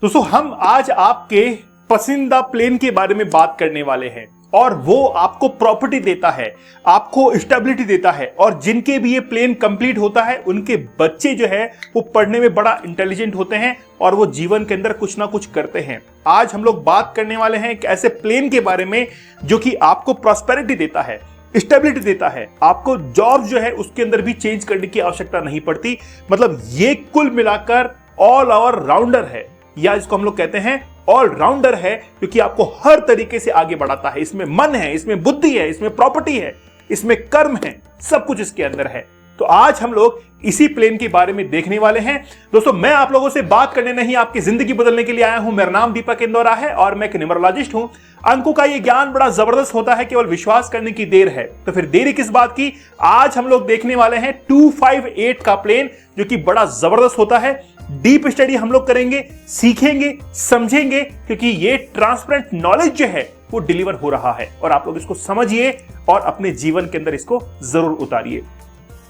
दोस्तों हम आज आपके पसंदीदा प्लेन के बारे में बात करने वाले हैं और वो आपको प्रॉपर्टी देता है, आपको स्टेबिलिटी देता है और जिनके भी ये प्लेन कंप्लीट होता है उनके बच्चे जो है वो पढ़ने में बड़ा इंटेलिजेंट होते हैं और वो जीवन के अंदर कुछ ना कुछ करते हैं। आज हम लोग बात करने वाले हैं एक ऐसे प्लेन के बारे में जो कि आपको प्रॉस्पेरिटी देता है, स्टेबिलिटी देता है, आपको जॉब जो है उसके अंदर भी चेंज करने की आवश्यकता नहीं पड़ती। मतलब ये कुल मिलाकर ऑल ओवर राउंडर है या इसको हम लोग कहते हैं ऑलराउंडर है, क्योंकि आपको हर तरीके से आगे बढ़ाता है। इसमें मन है, इसमें बुद्धि है, इसमें प्रॉपर्टी है, इसमें कर्म है, सब कुछ इसके अंदर है। तो आज हम लोग इसी प्लेन के बारे में देखने वाले हैं। दोस्तों मैं आप लोगों से बात करने नहीं, आपकी जिंदगी बदलने के लिए आया हूं। मेरा नाम दीपक इंदौरा है और मैं एक न्यूमरोलॉजिस्ट हूं। अंकों का ये ज्ञान बड़ा जबरदस्त होता है, केवल विश्वास करने की देर है। तो फिर देरी किस बात की। आज हम लोग देखने वाले हैं 258 का प्लेन जो कि बड़ा जबरदस्त होता है। डीप स्टडी हम लोग करेंगे, सीखेंगे, समझेंगे, क्योंकि ये ट्रांसपेरेंट नॉलेज जो है वो डिलीवर हो रहा है और आप लोग इसको समझिए और अपने जीवन के अंदर इसको जरूर उतारिए।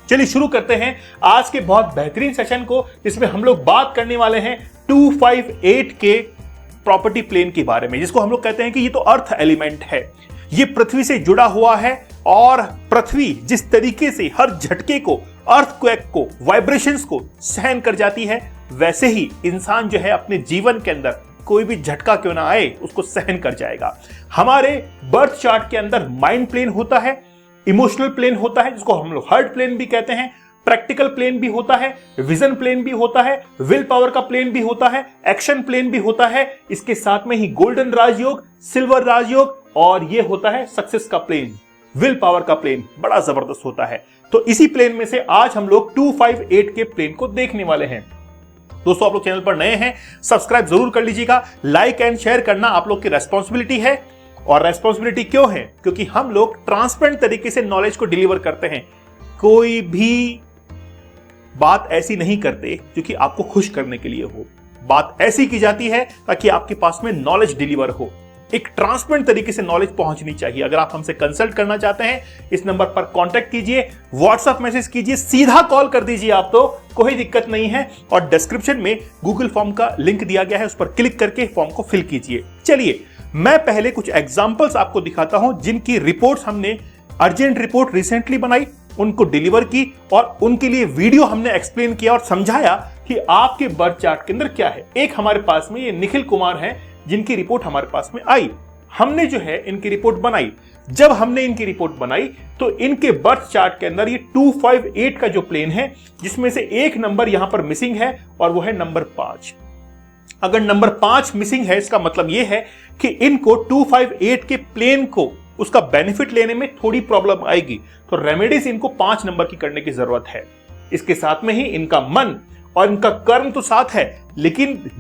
चलिए शुरू करते हैं आज के बहुत बेहतरीन सेशन को, जिसमें हम लोग बात करने वाले हैं 258 के प्रॉपर्टी प्लेन के बारे में, जिसको हम लोग कहते हैं कि ये तो अर्थ एलिमेंट है, ये पृथ्वी से जुड़ा हुआ है और पृथ्वी जिस तरीके से हर झटके को, अर्थक्वेक को, वाइब्रेशंस को सहन कर जाती है, वैसे ही इंसान जो है अपने जीवन के अंदर कोई भी झटका क्यों ना आए उसको सहन कर जाएगा। हमारे बर्थ चार्ट के अंदर माइंड प्लेन होता है, इमोशनल प्लेन होता है जिसको हम लोग हार्ट प्लेन भी कहते हैं, प्रैक्टिकल प्लेन भी होता है, विजन प्लेन भी होता है, विल पावर का प्लेन भी होता है, एक्शन प्लेन भी होता है, इसके साथ में ही गोल्डन राजयोग, सिल्वर राजयोग और ये होता है सक्सेस का प्लेन, विल पावर का प्लेन बड़ा जबरदस्त होता है। तो इसी प्लेन में से आज हम लोग 258 के प्लेन को देखने वाले हैं। दोस्तों आप लोग चैनल पर नए हैं, सब्सक्राइब जरूर कर लीजिएगा। लाइक एंड शेयर करना आप लोग की रेस्पॉन्सिबिलिटी है। और रेस्पॉन्सिबिलिटी क्यों है? क्योंकि हम लोग ट्रांसपेरेंट तरीके से नॉलेज को डिलीवर करते हैं। कोई भी बात ऐसी नहीं करते जो कि आपको खुश करने के लिए हो। बात ऐसी की जाती है ताकि आपके पास में नॉलेज डिलीवर हो। एक ट्रांसपेरेंट तरीके से नॉलेज पहुंचनी चाहिए। अगर आप हमसे कंसल्ट करना चाहते हैं, इस नंबर पर कांटेक्ट कीजिए, व्हाट्सएप मैसेज कीजिए, सीधा कॉल कर दीजिए, आप तो कोई दिक्कत नहीं है। और डिस्क्रिप्शन में गूगल फॉर्म का लिंक दिया गया है, उस पर क्लिक करके फॉर्म को फिल कीजिए। चलिए मैं पहले कुछ एग्जांपल्स आपको दिखाता हूं जिनकी रिपोर्ट्स हमने अर्जेंट रिपोर्ट रिसेंटली बनाई, उनको डिलीवर की और उनके लिए वीडियो हमने एक्सप्लेन किया और समझाया कि आपके बर्थ चार्ट के अंदर क्या है। एक हमारे पास में ये निखिल कुमार है जिनकी रिपोर्ट हमारे पास में आई। हमने जो है इनकी रिपोर्ट बनाई। जब हमने इनकी रिपोर्ट बनाई तो इनके बर्थ चार्ट के अंदर ये 258 का जो प्लेन है, जिसमें से एक नंबर यहां पर मिसिंग है और वो है नंबर 5। अगर नंबर 5 मिसिंग है, इसका मतलब यह है कि इनको 258 के प्लेन को उसका बेनिफिट लेने में थोड़ी प्रॉब्लम आएगी। तो रेमेडीज इनको 5 नंबर की करने की जरूरत है। इसके साथ में ही इनका मन और इनका कर्म तो साथ है, लेकिन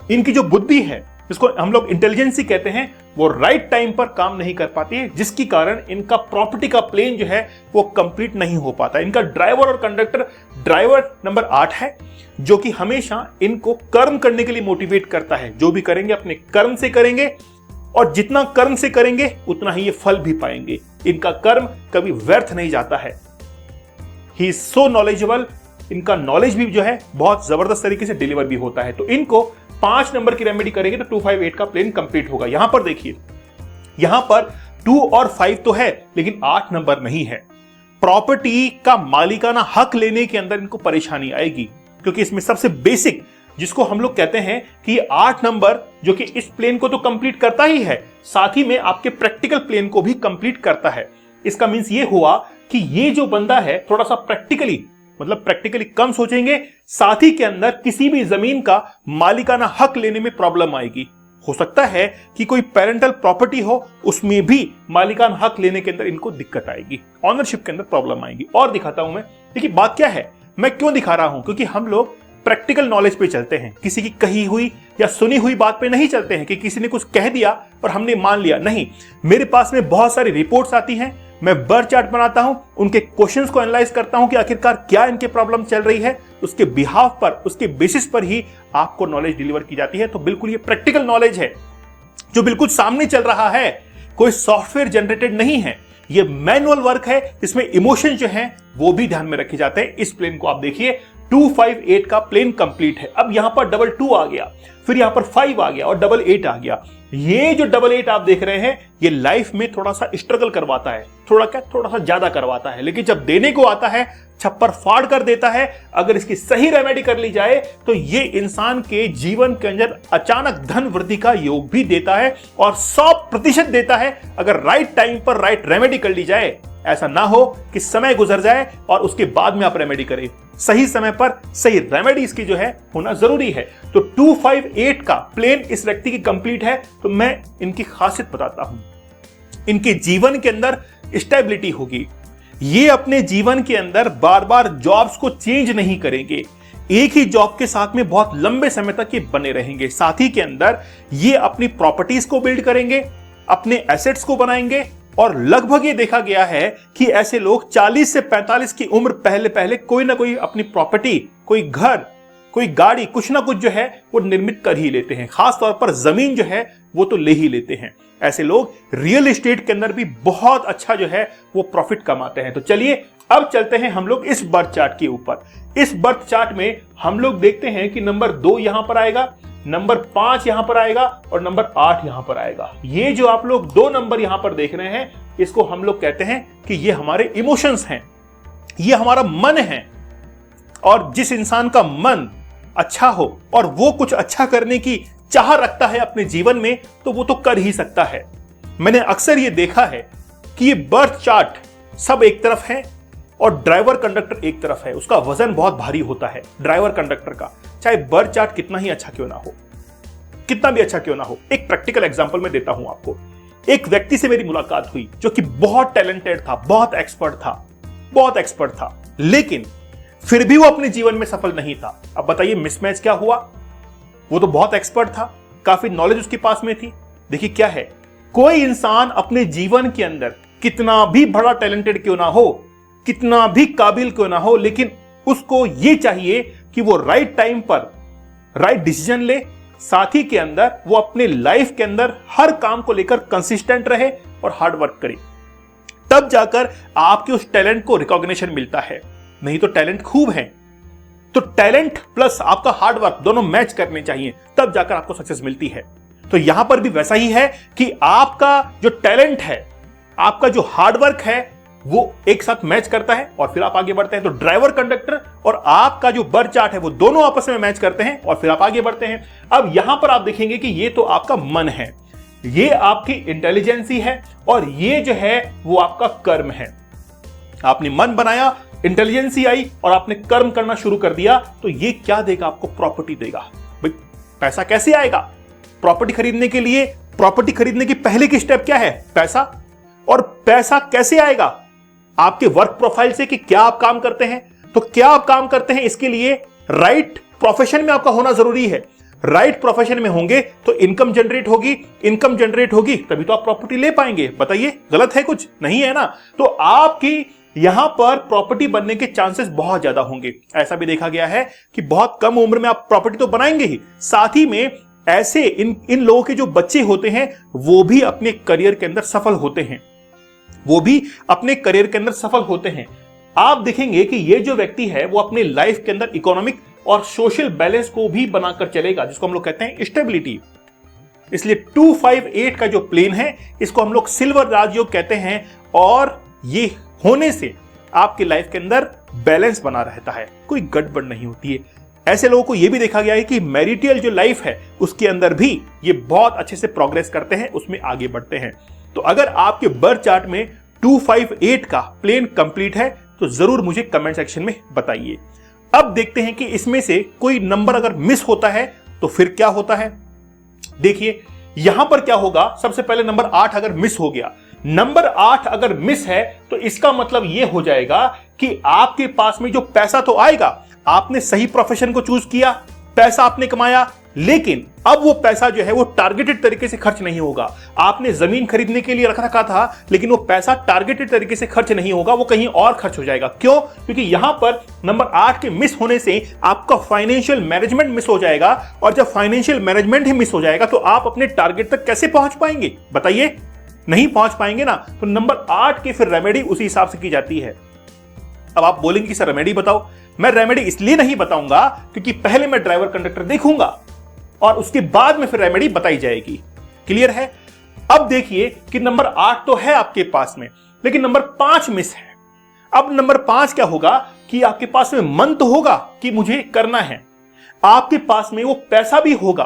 इनकी जो बुद्धि है, जिसको हम लोग इंटेलिजेंसी कहते हैं, वो राइट टाइम पर काम नहीं कर पाती है, जिसकी कारण इनका प्रॉपर्टी का प्लेन जो है वो कंप्लीट नहीं हो पाता। इनका ड्राइवर और कंडक्टर, ड्राइवर नंबर 8 है जो कि हमेशा इनको कर्म करने के लिए मोटिवेट करता है। जो भी करेंगे अपने कर्म से करेंगे और जितना कर्म से करेंगे उतना ही ये फल भी पाएंगे। इनका कर्म कभी व्यर्थ नहीं जाता है। He is so knowledgeable. इनका नॉलेज भी जो है बहुत जबरदस्त तरीके से डिलीवर भी होता है। तो इनको 5 नंबर की रेमेडी करेंगे तो 258 का प्लेन कंप्लीट होगा। यहां पर देखिए, यहां पर 2 और 5 तो है लेकिन 8 नंबर नहीं है। प्रॉपर्टी का मालिकाना हक लेने के अंदर इनको परेशानी आएगी, क्योंकि इसमें सबसे बेसिक जिसको हम लोग कहते हैं कि 8 नंबर जो कि इस प्लेन को तो कंप्लीट करता ही है, साथ ही में आपके प्रैक्टिकल प्लेन को भी कंप्लीट करता है। इसका मींस ये हुआ कि ये जो बंदा है थोड़ा सा प्रैक्टिकली कम सोचेंगे, साथ ही के अंदर किसी भी जमीन का मालिकाना हक लेने में प्रॉब्लम आएगी। हो सकता है कि कोई पेरेंटल प्रॉपर्टी हो, उसमें भी मालिकाना हक लेने के अंदर इनको दिक्कत आएगी, ऑनरशिप के अंदर प्रॉब्लम आएगी। और दिखाता हूं मैं। देखिए बात क्या है, मैं क्यों दिखा रहा हूं, क्योंकि हम लोग प्रैक्टिकल नॉलेज पे चलते हैं। किसी की कही हुई या सुनी हुई बात पे नहीं चलते हैं कि किसी ने कुछ कह दिया और हमने मान लिया। नहीं, मेरे पास में बहुत सारी रिपोर्ट्स आती हैं, मैं बर्थ चार्ट बनाता हूं, उनके क्वेश्चंस को एनालाइज करता हूं कि आखिरकार क्या इनके प्रॉब्लम चल रही है, उसके बिहाफ पर, उसके बेसिस पर ही आपको नॉलेज डिलीवर की जाती है। तो बिल्कुल ये प्रैक्टिकल नॉलेज है जो बिल्कुल सामने चल रहा है, कोई सॉफ्टवेयर जनरेटेड नहीं है। ये मैनुअल वर्क है, इसमें इमोशन जो है वो भी ध्यान में रखे जाते हैं। इस प्लेन को आप देखिए 258 का प्लेन कंप्लीट है। अब यहां पर 22 आ गया, फिर यहां पर 5 आ गया और 88 आ गया। ये जो 88 आप देख रहे हैं, ये लाइफ में थोड़ा सा स्ट्रगल करवाता है, थोड़ा सा ज्यादा करवाता है, लेकिन जब देने को आता है छप्पर फाड़ कर देता है। अगर इसकी सही रेमेडी कर ली जाए तो ये इंसान के जीवन के अंदर अचानक धन वृद्धि का योग भी देता है और 100% देता है, अगर राइट टाइम पर राइट रेमेडी कर ली जाए। ऐसा ना हो कि समय गुजर जाए और उसके बाद में आप रेमेडी करें। सही समय पर सही रेमेडी इसकी जो है होना जरूरी है। तो 258 का प्लेन इस व्यक्ति की कंप्लीट है। तो मैं इनकी खासियत बताता हूं। इनके जीवन के अंदर स्टेबिलिटी होगी। ये अपने जीवन के अंदर बार बार जॉब्स को चेंज नहीं करेंगे, एक ही जॉब के साथ में बहुत लंबे समय तक ये बने रहेंगे। साथ ही के अंदर ये अपनी प्रॉपर्टीज को बिल्ड करेंगे, अपने एसेट्स को बनाएंगे और लगभग ये देखा गया है कि ऐसे लोग 40 से 45 की उम्र पहले पहले कोई ना कोई अपनी प्रॉपर्टी, कोई घर, कोई गाड़ी, कुछ ना कुछ जो है वो निर्मित कर ही लेते हैं। खास तौर पर जमीन जो है वो तो ले ही लेते हैं। ऐसे लोग रियल एस्टेट के अंदर भी बहुत अच्छा जो है वो प्रॉफिट कमाते हैं। तो चलिए अब चलते हैं हम लोग इस बर्थ चार्ट के ऊपर। इस बर्थ चार्ट में हम लोग देखते हैं कि नंबर 2 यहां पर आएगा, नंबर 5 यहां पर आएगा और नंबर 8 यहां पर आएगा। ये जो आप लोग 2 नंबर यहां पर देख रहे हैं, इसको हम लोग कहते हैं कि ये हमारे इमोशंस हैं, ये हमारा मन है। और जिस इंसान का मन अच्छा हो और वो कुछ अच्छा करने की चाह रखता है अपने जीवन में, तो वो तो कर ही सकता है। मैंने अक्सर ये देखा है कि ये बर्थ चार्ट सब एक तरफ है और ड्राइवर कंडक्टर एक तरफ है। उसका वजन बहुत भारी होता है ड्राइवर कंडक्टर का, चाहे बर्थ चार्ट कितना ही अच्छा क्यों ना हो, कितना भी अच्छा क्यों ना हो। एक प्रैक्टिकल एग्जांपल मैं देता हूं आपको। एक व्यक्ति से मेरी मुलाकात हुई जो कि बहुत टैलेंटेड था, बहुत एक्सपर्ट था, लेकिन फिर भी वो अपने जीवन में सफल नहीं था। अब बताइए मिसमैच क्या हुआ। वो तो बहुत एक्सपर्ट था, काफी नॉलेज उसके पास में थी। देखिए क्या है, कोई इंसान अपने जीवन के अंदर कितना भी बड़ा टैलेंटेड क्यों ना हो, कितना भी काबिल क्यों ना हो, लेकिन उसको ये चाहिए कि वो राइट टाइम पर राइट डिसीजन ले। साथ ही के अंदर वो अपने लाइफ के अंदर हर काम को लेकर कंसिस्टेंट रहे और हार्ड वर्क करे। तब जाकर आपके उस टैलेंट को रिकॉग्निशन मिलता है। नहीं तो टैलेंट खूब है, तो टैलेंट प्लस आपका हार्ड वर्क दोनों मैच करने चाहिए, तब जाकर आपको सक्सेस मिलती है। तो यहां पर भी वैसा ही है कि आपका जो टैलेंट है, आपका जो हार्ड वर्क है, वो एक साथ मैच करता है और फिर आप आगे बढ़ते हैं। तो ड्राइवर कंडक्टर और आपका जो बर्थ चार्ट है वो दोनों आपस में मैच करते हैं और फिर आप आगे बढ़ते हैं। अब यहां पर आप देखेंगे कि ये तो आपका मन है, ये आपकी इंटेलिजेंसी है और ये जो है वो आपका कर्म है। आपने मन बनाया, इंटेलिजेंसी आई और आपने कर्म करना शुरू कर दिया, तो ये क्या देगा आपको? प्रॉपर्टी देगा। भाई पैसा कैसे आएगा? प्रॉपर्टी खरीदने के लिए, प्रॉपर्टी खरीदने की पहले की स्टेप क्या है? पैसा। और पैसा कैसे आएगा? आपके वर्क प्रोफाइल से कि क्या आप काम करते हैं। तो क्या आप काम करते हैं, इसके लिए राइट प्रोफेशन में आपका होना जरूरी है। राइट प्रोफेशन में होंगे तो इनकम जनरेट होगी, इनकम जनरेट होगी तभी तो आप प्रॉपर्टी ले पाएंगे। बताइए गलत है कुछ? नहीं है ना। तो आपकी यहां पर प्रॉपर्टी बनने के चांसेस बहुत ज्यादा होंगे। ऐसा भी देखा गया है कि बहुत कम उम्र में आप प्रॉपर्टी तो बनाएंगे ही, साथ ही में ऐसे इन लोगों के जो बच्चे होते हैं वो भी अपने करियर के अंदर सफल होते हैं, वो भी अपने करियर के अंदर सफल होते हैं। आप देखेंगे कि ये जो व्यक्ति है वो अपनी लाइफ के अंदर इकोनॉमिक और सोशल बैलेंस को भी बनाकर चलेगा, जिसको हम लोग कहते हैं स्टेबिलिटी। इसलिए 258 का जो प्लेन है इसको हम लोग सिल्वर राजयोग कहते हैं और ये होने से आपकी लाइफ के अंदर बैलेंस बना रहता है, कोई गड़बड़ नहीं होती है। ऐसे लोगों को यह भी देखा गया है कि मैरिटल जो लाइफ है उसके अंदर भी ये बहुत अच्छे से प्रोग्रेस करते हैं, उसमें आगे बढ़ते हैं। तो अगर आपके बर्थ चार्ट में 258 का प्लेन कंप्लीट है तो जरूर मुझे कमेंट सेक्शन में बताइए। अब देखते हैं कि इसमें से कोई नंबर अगर मिस होता है तो फिर क्या होता है। देखिए यहां पर क्या होगा, सबसे पहले नंबर 8 अगर मिस हो गया, नंबर 8 अगर मिस है तो इसका मतलब यह हो जाएगा कि आपके पास में जो पैसा तो आएगा, आपने सही प्रोफेशन को चूज किया, पैसा आपने कमाया, लेकिन अब वो पैसा जो है वो टारगेटेड तरीके से खर्च नहीं होगा। आपने जमीन खरीदने के लिए रखा था, लेकिन वो पैसा टारगेटेड तरीके से खर्च नहीं होगा, वो कहीं और खर्च हो जाएगा। क्यों? क्योंकि यहां पर नंबर 8 के मिस होने से आपका फाइनेंशियल मैनेजमेंट मिस हो जाएगा, और जब फाइनेंशियल मैनेजमेंट ही मिस हो जाएगा तो आप अपने टारगेट तक कैसे पहुंच पाएंगे? बताइए, नहीं पहुंच पाएंगे ना। तो नंबर 8 की फिर रेमेडी उसी हिसाब से की जाती है। अब आप बोलेंगे कि सर रेमेडी बताओ, मैं रेमेडी इसलिए नहीं बताऊंगा क्योंकि पहले मैं ड्राइवर कंडक्टर देखूंगा और उसके बाद में फिर रेमेडी बताई जाएगी। क्लियर है? अब देखिए कि नंबर 8 तो है आपके पास में, लेकिन नंबर 5 मिस है। अब नंबर 5 क्या होगा कि आपके पास में मन तो होगा कि मुझे करना है, आपके पास में वो पैसा भी होगा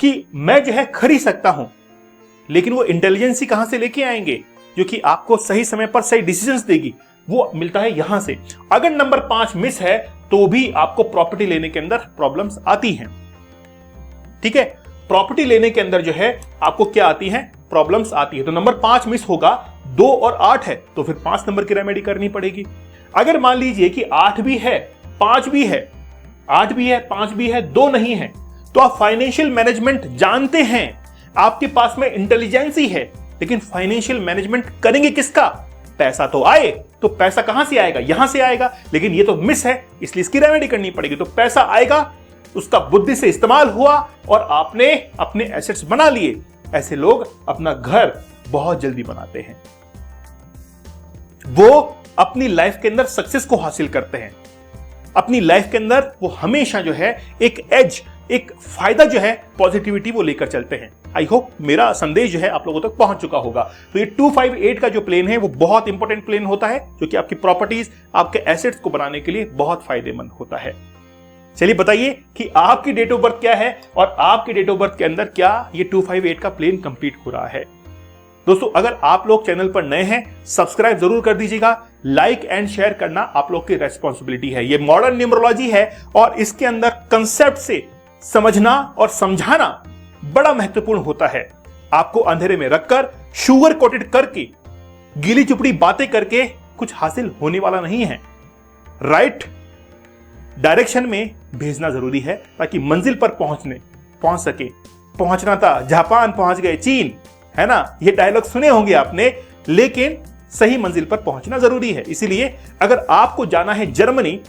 कि मैं जो है खरीद सकता हूं, लेकिन वो इंटेलिजेंसी कहां से लेके आएंगे जो कि आपको सही समय पर सही डिसीजंस देगी? वो मिलता है यहां से। अगर नंबर 5 मिस है तो भी आपको प्रॉपर्टी लेने के अंदर प्रॉब्लम्स आती हैं। ठीक है, प्रॉपर्टी लेने के अंदर जो है आपको क्या आती है? प्रॉब्लम्स आती है। तो नंबर 5 मिस होगा, 2 और 8 है तो फिर 5 नंबर की रेमेडी करनी पड़ेगी। अगर मान लीजिए कि 8 भी है, 5 भी है, 8 भी है, 5 भी है, 2 नहीं है, तो आप फाइनेंशियल मैनेजमेंट जानते हैं, आपके पास में इंटेलिजेंसी है, लेकिन फाइनेंशियल मैनेजमेंट करेंगे किसका? पैसा तो आए, तो पैसा कहां से आएगा? यहां से आएगा, लेकिन ये तो मिस है, इसलिए इसकी रेमेडी करनी पड़ेगी। तो पैसा आएगा, उसका बुद्धि से इस्तेमाल हुआ और आपने अपने एसेट्स बना लिए। ऐसे लोग अपना घर बहुत जल्दी बनाते हैं, वो अपनी लाइफ के अंदर सक्सेस को हासिल करते हैं। अपनी लाइफ के अंदर वो हमेशा जो है एक एज, एक फायदा जो है, पॉजिटिविटी वो लेकर चलते हैं। आई होप मेरा संदेश जो है आप लोगों तक पहुंच चुका होगा। तो ये 258 का जो प्लेन है वो बहुत इंपॉर्टेंट प्लेन होता है, जो कि आपकी प्रॉपर्टीज, आपके एसेट्स को बनाने के लिए बहुत फायदेमंद होता है। चलिए बताइए कि आपकी डेट ऑफ बर्थ क्या है और आपकी डेट ऑफ बर्थ के अंदर क्या ये 258 का प्लेन कंप्लीट हो रहा है। दोस्तों, अगर आप लोग चैनल पर नए हैं, सब्सक्राइब जरूर कर दीजिएगा। लाइक एंड शेयर करना आप लोग की रेस्पॉन्सिबिलिटी है। ये मॉडर्न न्यूमरोलॉजी है और इसके अंदर कंसेप्ट से समझना और समझाना बड़ा महत्वपूर्ण होता है। आपको अंधेरे में रखकर, शुगर कोटेड करके, गीली चुपड़ी बातें करके कुछ हासिल होने वाला नहीं है। राइट डायरेक्शन में भेजना जरूरी है ताकि मंजिल पर पहुंच सके। पहुंचना था, जापान पहुंच गए, चीन, है ना? ये डायलॉग सुने होंगे आपने, लेकिन सही मंजिल पर पहुंचना जरूरी है। इसीलिए अगर आपको जाना है जर्मनी,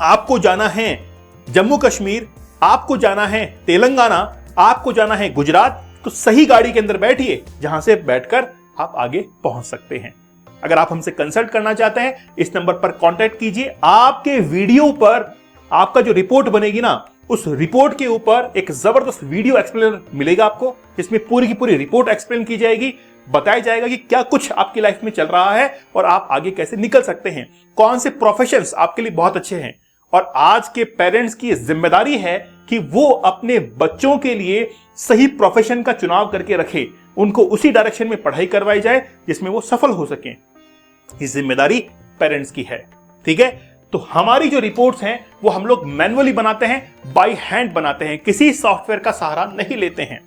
आपको जाना है जम्मू कश्मीर, आपको जाना है तेलंगाना, आपको जाना है गुजरात, तो सही गाड़ी के अंदर बैठिए जहां से बैठकर आप आगे पहुंच सकते हैं। अगर आप हमसे कंसल्ट करना चाहते हैं, इस नंबर पर कांटेक्ट कीजिए। आपके वीडियो पर आपका जो रिपोर्ट बनेगी ना, उस रिपोर्ट के ऊपर एक जबरदस्त वीडियो एक्सप्लेनर मिलेगा आपको, जिसमें पूरी की पूरी रिपोर्ट एक्सप्लेन की जाएगी। बताया जाएगा कि क्या कुछ आपकी लाइफ में चल रहा है और आप आगे कैसे निकल सकते हैं, कौन से प्रोफेशंस आपके लिए बहुत अच्छे हैं। और आज के पेरेंट्स की जिम्मेदारी है कि वो अपने बच्चों के लिए सही प्रोफेशन का चुनाव करके रखे, उनको उसी डायरेक्शन में पढ़ाई करवाई जाए जिसमें वो सफल हो सकें। ये जिम्मेदारी पेरेंट्स की है। ठीक है, तो हमारी जो रिपोर्ट्स हैं वो हम लोग मैन्युअली बनाते हैं, बाय हैंड बनाते हैं, किसी सॉफ्टवेयर का सहारा नहीं लेते हैं।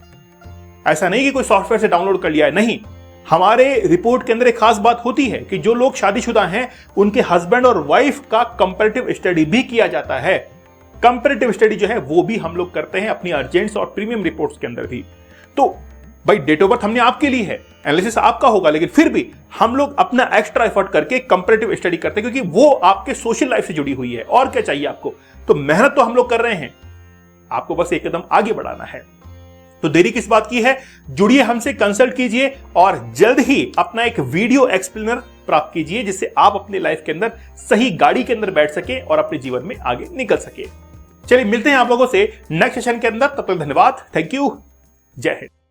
ऐसा नहीं कि कोई सॉफ्टवेयर से डाउनलोड कर लिया है, नहीं। हमारे रिपोर्ट के अंदर एक खास बात होती है कि जो लोग शादीशुदा हैं उनके हस्बैंड और वाइफ का कंपैरेटिव स्टडी भी किया जाता है। कंपैरेटिव स्टडी जो है वो भी हम लोग करते हैं अपनी अर्जेंट्स और प्रीमियम रिपोर्ट्स के अंदर भी। तो भाई डेट ऑफ बर्थ हमने आपके लिए है, एनालिसिस आपका होगा, लेकिन फिर भी हम लोग अपना एक्स्ट्रा एफर्ट करके कंपैरेटिव स्टडी करते हैं, क्योंकि वो आपके सोशल लाइफ से जुड़ी हुई है। और क्या चाहिए आपको? तो मेहनत तो हम लोग कर रहे हैं, आपको बस एक कदम आगे बढ़ाना है। तो देरी किस बात की है? जुड़िए हमसे, कंसल्ट कीजिए और जल्द ही अपना एक वीडियो एक्सप्लेनर प्राप्त कीजिए, जिससे आप अपनी लाइफ के अंदर सही गाड़ी के अंदर बैठ सके और अपने जीवन में आगे निकल सके। चलिए मिलते हैं आप लोगों से नेक्स्ट सेशन के अंदर। तब तक धन्यवाद, थैंक यू, जय हिंद।